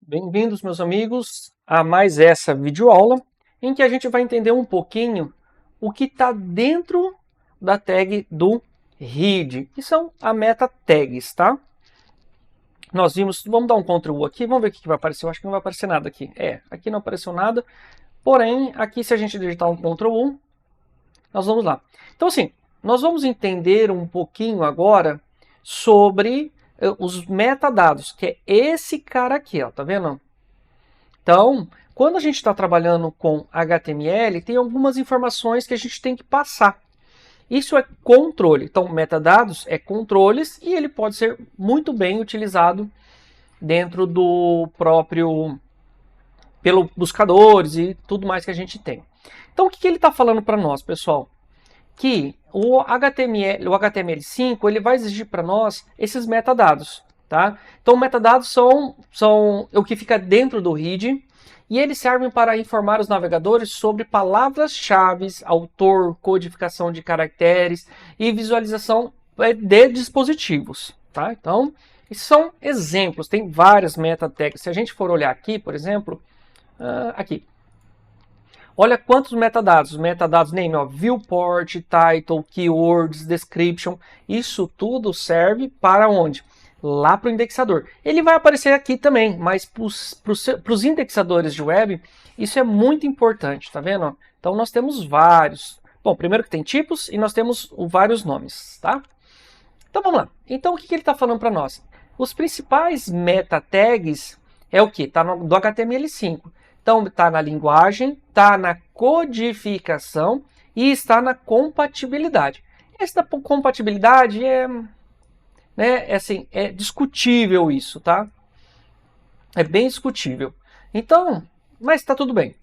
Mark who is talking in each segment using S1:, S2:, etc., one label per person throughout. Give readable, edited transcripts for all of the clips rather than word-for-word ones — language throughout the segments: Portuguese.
S1: Bem-vindos, meus amigos, a mais essa videoaula, em que a gente vai entender um pouquinho o que está dentro da tag do read, que são a meta tags, tá? Nós vimos, vamos dar um Ctrl U aqui, vamos ver o que vai aparecer. Eu acho que não vai aparecer nada aqui. Aqui não apareceu nada, porém, aqui se a gente digitar um Ctrl U, nós vamos lá. Então, assim, nós vamos entender um pouquinho agora sobre os metadados, que é esse cara aqui, ó, tá vendo? Então, quando a gente está trabalhando com HTML, tem algumas informações que a gente tem que passar. Isso é controle. Então, metadados é controles e ele pode ser muito bem utilizado dentro do próprio, pelo buscadores e tudo mais que a gente tem. Então, o que ele está falando para nós, pessoal? Que o HTML5 ele vai exigir para nós esses metadados. Tá? Então, metadados são o que fica dentro do read e eles servem para informar os navegadores sobre palavras-chave, autor, codificação de caracteres e visualização de dispositivos. Tá? Então, esses são exemplos, tem várias meta tags. Se a gente for olhar aqui, por exemplo, aqui. Olha quantos metadados. Metadados name, ó, viewport, title, keywords, description. Isso tudo serve para onde? Lá para o indexador. Ele vai aparecer aqui também, mas para os indexadores de web, isso é muito importante, tá vendo? Então nós temos vários. Bom, primeiro que tem tipos e nós temos vários nomes, tá? Então vamos lá. Então o que ele está falando para nós? Os principais meta tags é o que? Está do HTML5. Então está na linguagem, está na codificação e está na compatibilidade. Essa compatibilidade é discutível isso, tá? É bem discutível. Então, mas está tudo bem.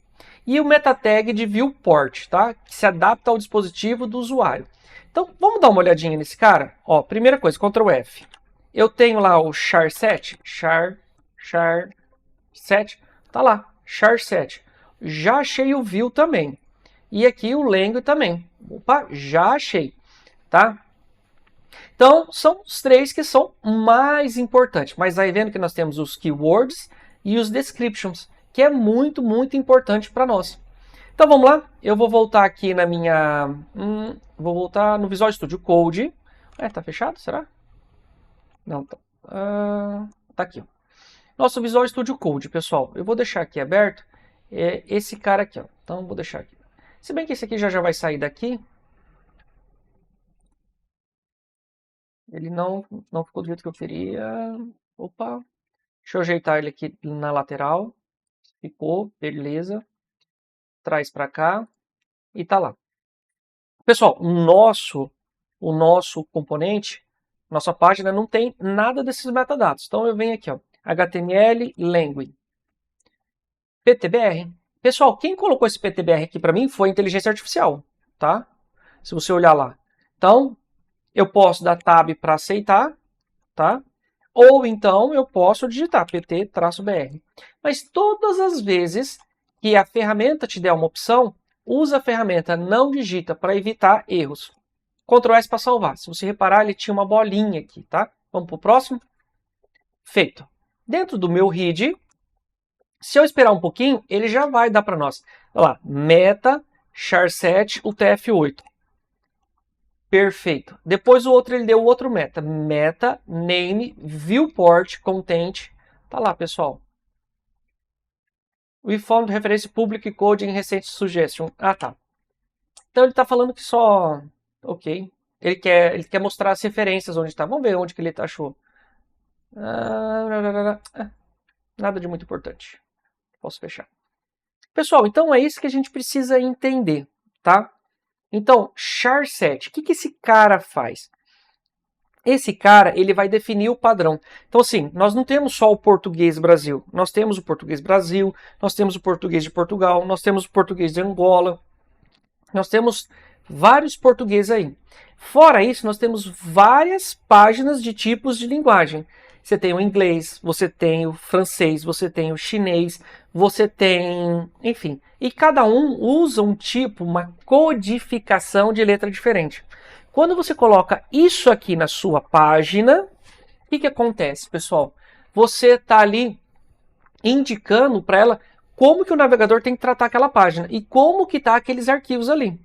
S1: E o meta tag de viewport, tá? Que se adapta ao dispositivo do usuário. Então, vamos dar uma olhadinha nesse cara? Ó, primeira coisa, Ctrl F. Eu tenho lá o char7, char7, tá lá, char7. Já achei o view também. E aqui o lang também. Opa, já achei, tá? Então, são os três que são mais importantes. Mas aí vendo que nós temos os keywords e os descriptions, que é muito, muito importante para nós. Então, vamos lá. Eu vou voltar aqui na minha... vou voltar no Visual Studio Code. Tá fechado? Será? Não, tá. Tá aqui, ó. Nosso Visual Studio Code, pessoal. Eu vou deixar aqui aberto esse cara aqui, ó. Então, vou deixar aqui. Se bem que esse aqui já vai sair daqui. Ele não ficou do jeito que eu queria. Opa. Deixa eu ajeitar ele aqui na lateral. Ficou, beleza. Traz para cá e tá lá. Pessoal, o nosso componente, nossa página não tem nada desses metadados. Então eu venho aqui, ó, HTML, language, PTBR. Pessoal, quem colocou esse PTBR aqui para mim foi a inteligência artificial, tá? Se você olhar lá. Então, eu posso dar tab para aceitar, tá? Ou então eu posso digitar pt-br. Mas todas as vezes que a ferramenta te der uma opção, usa a ferramenta não digita para evitar erros. Ctrl S para salvar. Se você reparar, ele tinha uma bolinha aqui, tá? Vamos para o próximo? Feito. Dentro do meu read, se eu esperar um pouquinho, ele já vai dar para nós. Olha lá, meta, char7, UTF-8. Perfeito. Depois o outro ele deu o outro meta. Meta, name, viewport, content. Tá lá, pessoal. We found referência public code in recent suggestion. Ah, tá. Então ele está falando que só... Ok. Ele quer mostrar as referências onde está. Vamos ver onde que ele achou. Nada de muito importante. Posso fechar. Pessoal, então é isso que a gente precisa entender, tá? Então, char7, o que esse cara faz? Esse cara, ele vai definir o padrão. Então, assim, nós não temos só o português Brasil. Nós temos o português Brasil, nós temos o português de Portugal, nós temos o português de Angola. Nós temos vários portugueses aí. Fora isso, nós temos várias páginas de tipos de linguagem. Você tem o inglês, você tem o francês, você tem o chinês, você tem... Enfim, e cada um usa um tipo, uma codificação de letra diferente. Quando você coloca isso aqui na sua página, o que acontece, pessoal? Você está ali indicando para ela como que o navegador tem que tratar aquela página e como que tá aqueles arquivos ali.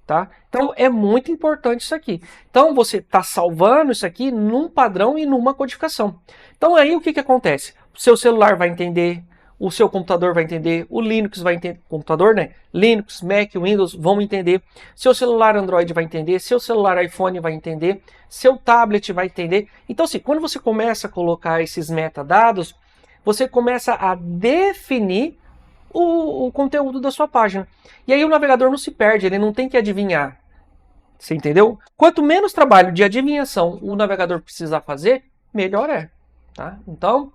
S1: Tá? Então é muito importante isso aqui. Então você está salvando isso aqui num padrão e numa codificação. Então aí o que acontece? O seu celular vai entender, o seu computador vai entender, o Linux vai entender, computador, né? Linux, Mac, Windows vão entender, seu celular Android vai entender, seu celular iPhone vai entender, seu tablet vai entender. Então assim, quando você começa a colocar esses metadados, você começa a definir o conteúdo da sua página. E aí o navegador não se perde, ele não tem que adivinhar. Você entendeu? Quanto menos trabalho de adivinhação o navegador precisar fazer, melhor é. Tá? Então,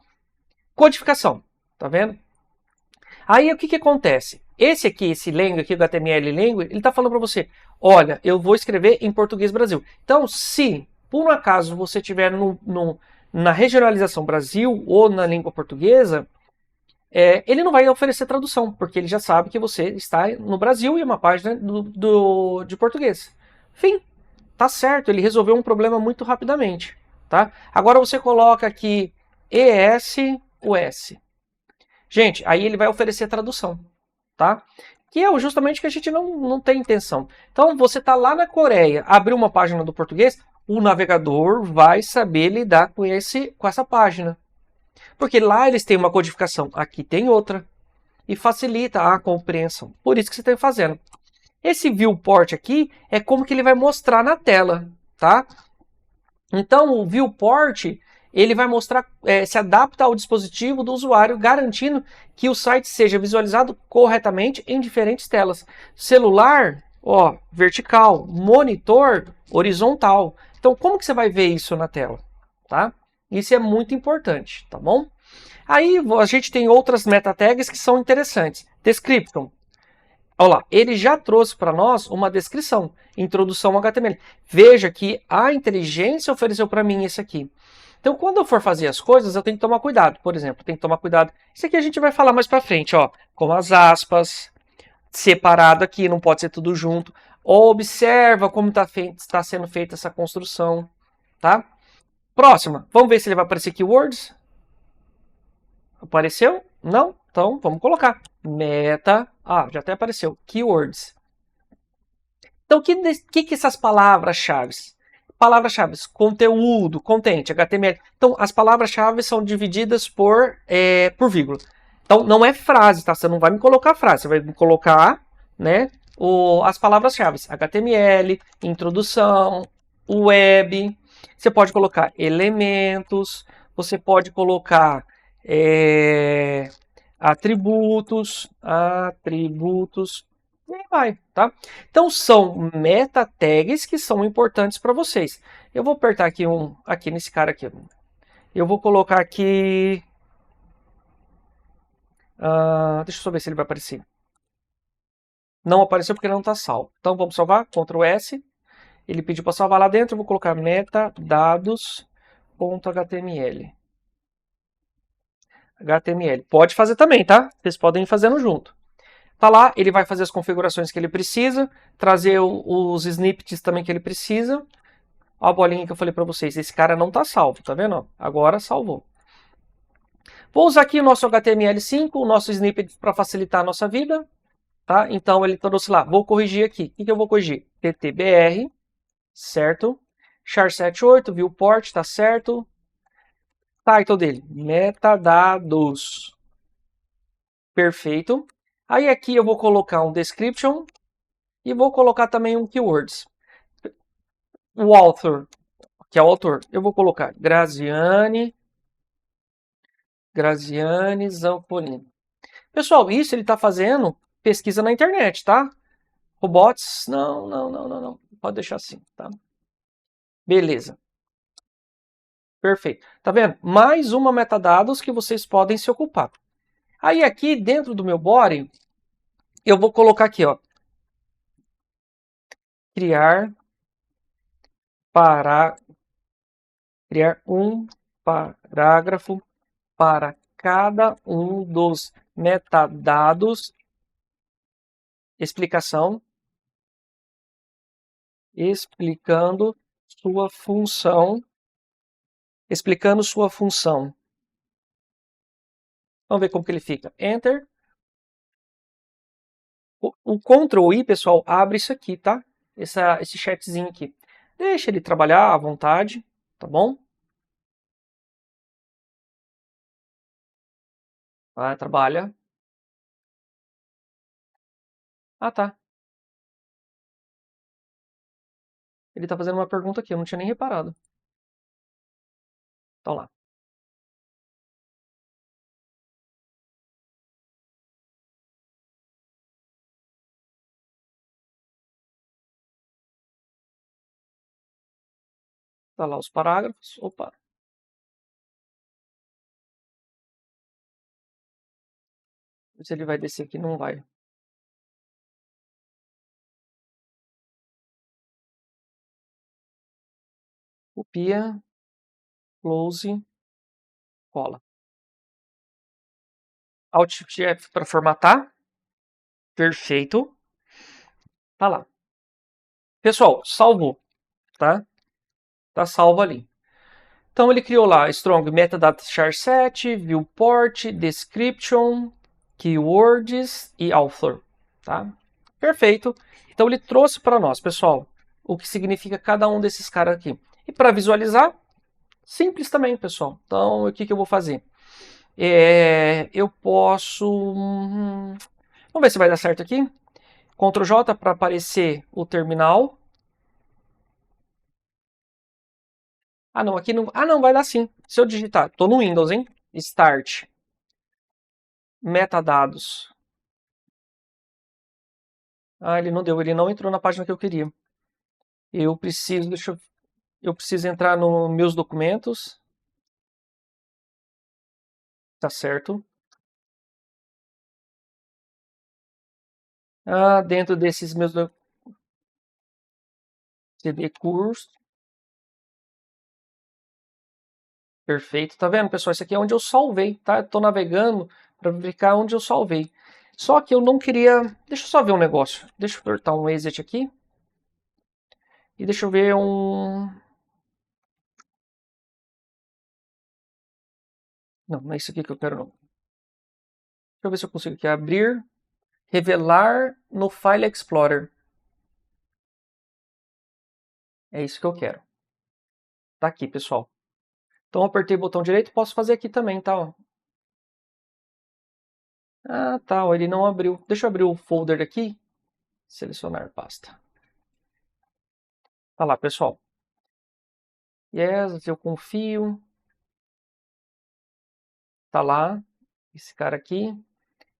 S1: codificação. Tá vendo? Aí o que acontece? Esse aqui, esse Language aqui, o HTML Language, ele está falando para você, olha, eu vou escrever em português Brasil. Então, se por um acaso você estiver na regionalização Brasil ou na língua portuguesa, ele não vai oferecer tradução, porque ele já sabe que você está no Brasil e é uma página de português. Enfim, tá certo, ele resolveu um problema muito rapidamente. Tá? Agora você coloca aqui ES-US. Gente, aí ele vai oferecer tradução. Tá? Que é justamente o que a gente não tem intenção. Então, você está lá na Coreia, abriu uma página do português, o navegador vai saber lidar com essa página. Porque lá eles têm uma codificação, aqui tem outra. E facilita a compreensão. Por isso que você está fazendo. Esse viewport aqui é como que ele vai mostrar na tela, tá? Então o viewport ele vai mostrar, se adapta ao dispositivo do usuário, garantindo que o site seja visualizado corretamente em diferentes telas. Celular, ó, vertical, monitor, horizontal. Então como que você vai ver isso na tela, tá? Isso é muito importante, tá bom? Aí a gente tem outras meta tags que são interessantes. Description. Olha lá, ele já trouxe para nós uma descrição, introdução ao HTML. Veja que a inteligência ofereceu para mim esse aqui. Então, quando eu for fazer as coisas, eu tenho que tomar cuidado. Por exemplo, tem que tomar cuidado. Isso aqui a gente vai falar mais para frente, ó, com as aspas, separado aqui, não pode ser tudo junto. Observa como está sendo feita essa construção, tá? Próxima, vamos ver se ele vai aparecer keywords. Apareceu? Não? Então, vamos colocar. Meta. Ah, já até apareceu. Keywords. Então, o que essas palavras-chave? Palavras-chave, conteúdo, content, HTML. Então, as palavras-chave são divididas por vírgula. Então, não é frase, tá? Você não vai me colocar frase, você vai me colocar, né, as palavras-chave. HTML, introdução, web. Você pode colocar elementos, você pode colocar atributos, e aí vai, tá? Então são meta tags que são importantes para vocês. Eu vou apertar aqui nesse cara aqui. Eu vou colocar aqui, deixa eu só ver se ele vai aparecer. Não apareceu porque não está salvo. Então vamos salvar, Ctrl S. Ele pediu para salvar lá dentro, eu vou colocar metadados.html. HTML. Pode fazer também, tá? Vocês podem ir fazendo junto. Tá lá, ele vai fazer as configurações que ele precisa, trazer os snippets também que ele precisa. Ó a bolinha que eu falei para vocês, esse cara não tá salvo, tá vendo? Agora salvou. Vou usar aqui o nosso HTML5, o nosso snippet para facilitar a nossa vida. Tá? Então ele trouxe lá, vou corrigir aqui. O que eu vou corrigir? TTBR, certo? char78, viewport, tá certo? Title dele, metadados. Perfeito. Aí aqui eu vou colocar um description e vou colocar também um keywords. O author, que é o autor, eu vou colocar Graziane Zampolini. Pessoal, isso ele está fazendo pesquisa na internet, tá? Robots, não. Pode deixar assim, tá? Beleza. Perfeito. Tá vendo? Mais uma metadados que vocês podem se ocupar. Aí aqui dentro do meu body, eu vou colocar aqui, ó. Criar um parágrafo para cada um dos metadados. Explicação. Explicando sua função. Vamos ver como que ele fica. Enter. O Ctrl I, pessoal, abre isso aqui, tá? Esse chatzinho aqui. Deixa ele trabalhar à vontade, tá bom? Vai, trabalha. Ah, tá. Ele tá fazendo uma pergunta aqui, eu não tinha nem reparado. Então lá. Tá lá os parágrafos. Opa. Se ele vai descer aqui, não vai. Copia, close, cola. Alt F para formatar. Perfeito. Tá lá. Pessoal, salvou, tá? Tá salvo ali. Então ele criou lá strong metadata char7, viewport, description, keywords e author, tá? Perfeito. Então ele trouxe para nós, pessoal, o que significa cada um desses caras aqui. E para visualizar, simples também, pessoal. Então o que eu vou fazer? Eu posso... Vamos ver se vai dar certo aqui. Ctrl J para aparecer o terminal. Ah, não, aqui não. Ah, não, vai dar sim. Se eu digitar, tô no Windows, hein? Start. Metadados. Ah, ele não deu, ele não entrou na página que eu queria. Eu preciso, eu preciso entrar nos meus documentos. Tá certo. Ah, dentro desses meus CD curso. Perfeito. Tá vendo, pessoal? Isso aqui é onde eu salvei, tá? Eu tô navegando para verificar onde eu salvei. Só que eu não queria... Deixa eu só ver um negócio. Deixa eu apertar um exit aqui. E deixa eu ver um... Não, não é isso aqui que eu quero, não. Deixa eu ver se eu consigo aqui abrir. Revelar no File Explorer. É isso que eu quero. Tá aqui, pessoal. Então, eu apertei o botão direito, posso fazer aqui também, tá? Ah, tá, ele não abriu. Deixa eu abrir o folder aqui. Selecionar pasta. Tá lá, pessoal. Yes, eu confio. Tá lá. Esse cara aqui.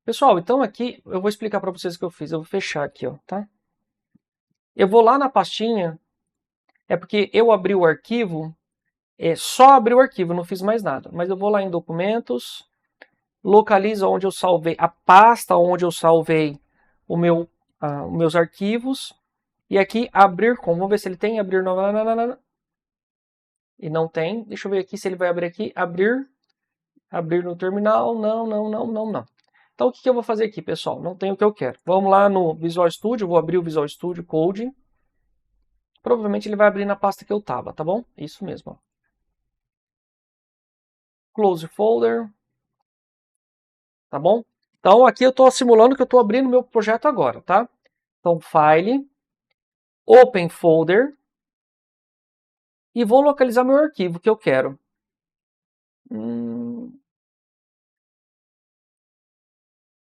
S1: Pessoal, então aqui eu vou explicar para vocês o que eu fiz. Eu vou fechar aqui, ó, tá? Eu vou lá na pastinha. É porque eu abri o arquivo. Só abri o arquivo, não fiz mais nada. Mas eu vou lá em documentos. Localiza onde eu salvei, a pasta onde eu salvei os meus arquivos. E aqui, abrir com. Vamos ver se ele tem abrir. E não tem. Deixa eu ver aqui se ele vai abrir aqui. Abrir. Abrir no terminal. Não, não, não, não, não. Então, o que eu vou fazer aqui, pessoal? Não tem o que eu quero. Vamos lá no Visual Studio. Vou abrir o Visual Studio Code. Provavelmente ele vai abrir na pasta que eu estava, tá bom? Isso mesmo. Ó. Close Folder. Tá bom? Então, aqui eu estou simulando que eu estou abrindo meu projeto agora, tá? Então, File, Open Folder, e vou localizar meu arquivo que eu quero.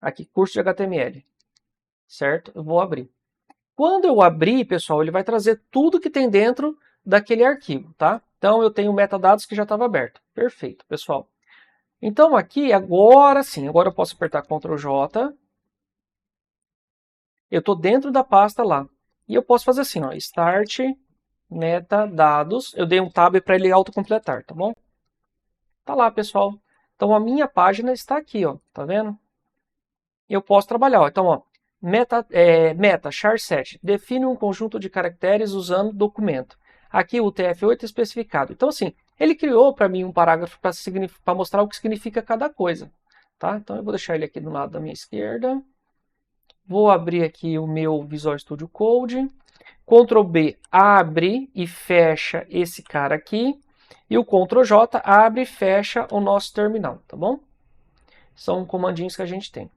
S1: Aqui, curso de HTML, certo? Eu vou abrir. Quando eu abrir, pessoal, ele vai trazer tudo que tem dentro daquele arquivo, tá? Então, eu tenho metadados que já estava aberto. Perfeito, pessoal. Então, aqui, agora sim, agora eu posso apertar Ctrl J. Eu estou dentro da pasta lá. E eu posso fazer assim, ó, Start, Metadados. Eu dei um Tab para ele autocompletar, tá bom? Tá lá, pessoal. Então, a minha página está aqui, ó. Tá vendo? Eu posso trabalhar, ó. Então, ó, meta char7, define um conjunto de caracteres usando documento. Aqui o TF8 é especificado. Então, assim, ele criou para mim um parágrafo para mostrar o que significa cada coisa. Tá? Então, eu vou deixar ele aqui do lado da minha esquerda. Vou abrir aqui o meu Visual Studio Code. Ctrl B abre e fecha esse cara aqui. E o Ctrl J abre e fecha o nosso terminal, tá bom? São comandinhos que a gente tem.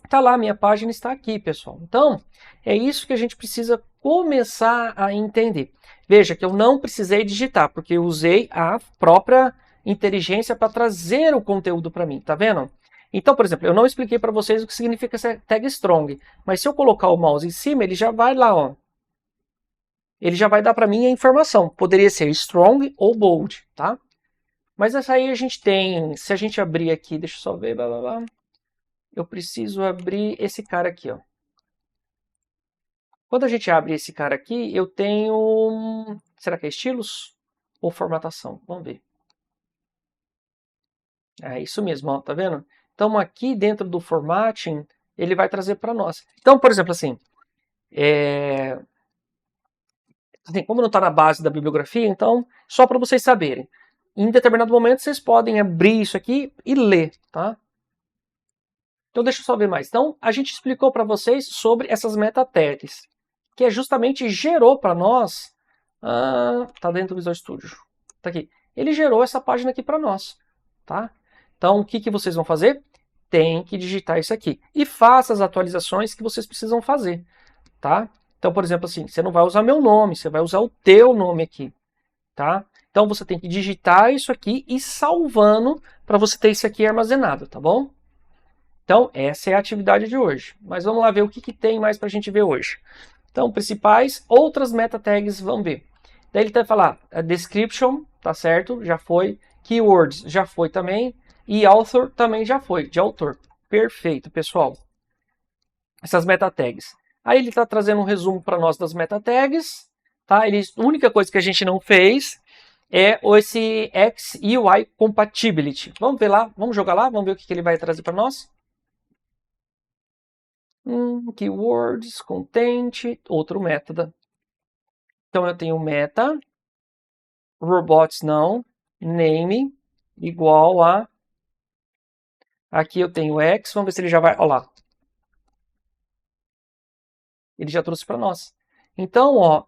S1: Tá lá, minha página está aqui, pessoal. Então, é isso que a gente precisa começar a entender. Veja que eu não precisei digitar, porque eu usei a própria inteligência para trazer o conteúdo para mim, tá vendo? Então, por exemplo, eu não expliquei para vocês o que significa essa tag strong, mas se eu colocar o mouse em cima, ele já vai lá, ó. Ele já vai dar para mim a informação. Poderia ser strong ou bold, tá? Mas essa aí a gente tem, se a gente abrir aqui, deixa eu só ver, blá, blá, blá. Eu preciso abrir esse cara aqui, ó. Quando a gente abre esse cara aqui, eu tenho... Será que é estilos? Ou formatação? Vamos ver. É isso mesmo, ó, tá vendo? Então aqui dentro do formatting, ele vai trazer para nós. Então, por exemplo, assim, como não está na base da bibliografia, então, só para vocês saberem. Em determinado momento, vocês podem abrir isso aqui e ler, tá? Então, deixa eu só ver mais. Então, a gente explicou para vocês sobre essas meta tags, que é justamente gerou para nós... tá dentro do Visual Studio. Tá aqui. Ele gerou essa página aqui para nós, tá? Então, o que, que vocês vão fazer? Tem que digitar isso aqui. E faça as atualizações que vocês precisam fazer, tá? Então, por exemplo, assim, você não vai usar meu nome, você vai usar o teu nome aqui, tá? Então, você tem que digitar isso aqui e salvando para você ter isso aqui armazenado, tá bom? Então, essa é a atividade de hoje. Mas vamos lá ver o que, que tem mais para a gente ver hoje. Então, principais, outras meta tags, vamos ver. Daí ele vai falar, a description, tá certo? Já foi. Keywords, já foi também. E author também já foi, de autor. Perfeito, pessoal. Essas meta tags. Aí ele está trazendo um resumo para nós das meta tags. Tá? A única coisa que a gente não fez é esse XUI Compatibility. Vamos ver lá, vamos jogar lá, vamos ver o que ele vai trazer para nós. Keywords, content, outro método. Então eu tenho meta, robots não, name, igual a... Aqui eu tenho x, vamos ver se ele já vai... Olha lá. Ele já trouxe para nós. Então, ó,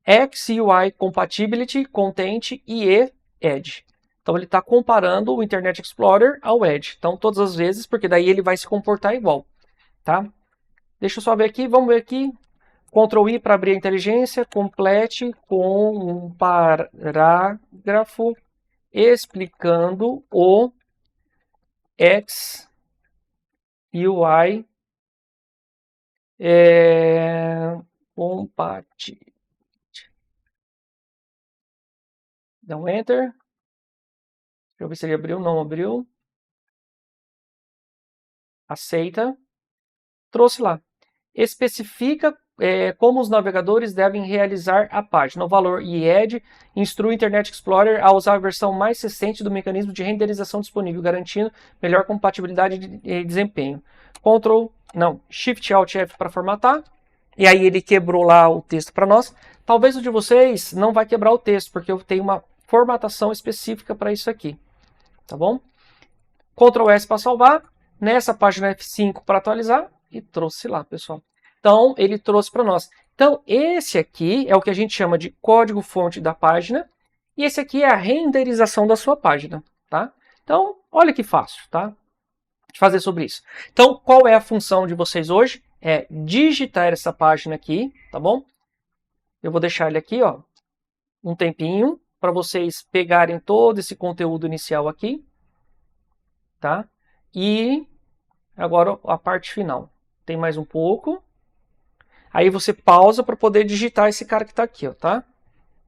S1: XUI Compatibility, Content e Edge. Então ele está comparando o Internet Explorer ao Edge. Então todas as vezes, porque daí ele vai se comportar igual, tá? Deixa eu só ver aqui, vamos ver aqui. Ctrl I para abrir a inteligência, complete com um parágrafo explicando o XUI compatibility. Dá um Enter. Deixa eu ver se ele abriu, não abriu. Aceita. Trouxe lá. Especifica como os navegadores devem realizar a página. O valor IED instrui o Internet Explorer a usar a versão mais recente do mecanismo de renderização disponível, garantindo melhor compatibilidade e desempenho. Shift Alt F para formatar. E aí ele quebrou lá o texto para nós. Talvez o de vocês não vai quebrar o texto, porque eu tenho uma formatação específica para isso aqui. Tá bom? Ctrl S para salvar. Nessa página F5 para atualizar. E trouxe lá, pessoal. Então, ele trouxe para nós. Então, esse aqui é o que a gente chama de código-fonte da página. E esse aqui é a renderização da sua página, tá? Então, olha que fácil, tá? De fazer sobre isso. Então, qual é a função de vocês hoje? É digitar essa página aqui, tá bom? Eu vou deixar ele aqui, ó, um tempinho, para vocês pegarem todo esse conteúdo inicial aqui, tá? E agora a parte final. Tem mais um pouco. Aí você pausa para poder digitar esse cara que está aqui, ó, tá?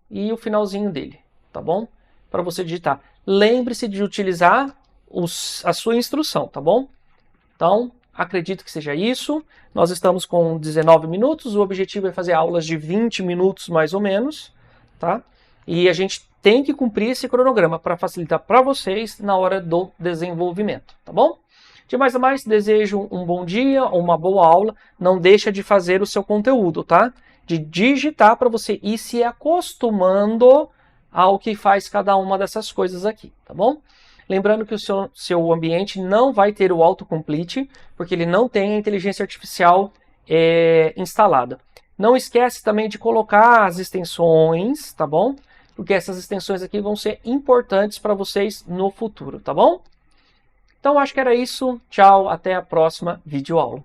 S1: E o finalzinho dele, tá bom? Para você digitar. Lembre-se de utilizar a sua instrução, tá bom? Então, acredito que seja isso. Nós estamos com 19 minutos. O objetivo é fazer aulas de 20 minutos, mais ou menos, tá? E a gente tem que cumprir esse cronograma para facilitar para vocês na hora do desenvolvimento, tá bom? De mais a mais, desejo um bom dia, uma boa aula. Não deixa de fazer o seu conteúdo, tá? De digitar para você ir se acostumando ao que faz cada uma dessas coisas aqui, tá bom? Lembrando que o seu ambiente não vai ter o autocomplete, porque ele não tem a inteligência artificial instalada. Não esquece também de colocar as extensões, tá bom? Porque essas extensões aqui vão ser importantes para vocês no futuro, tá bom? Então acho que era isso. Tchau, até a próxima videoaula.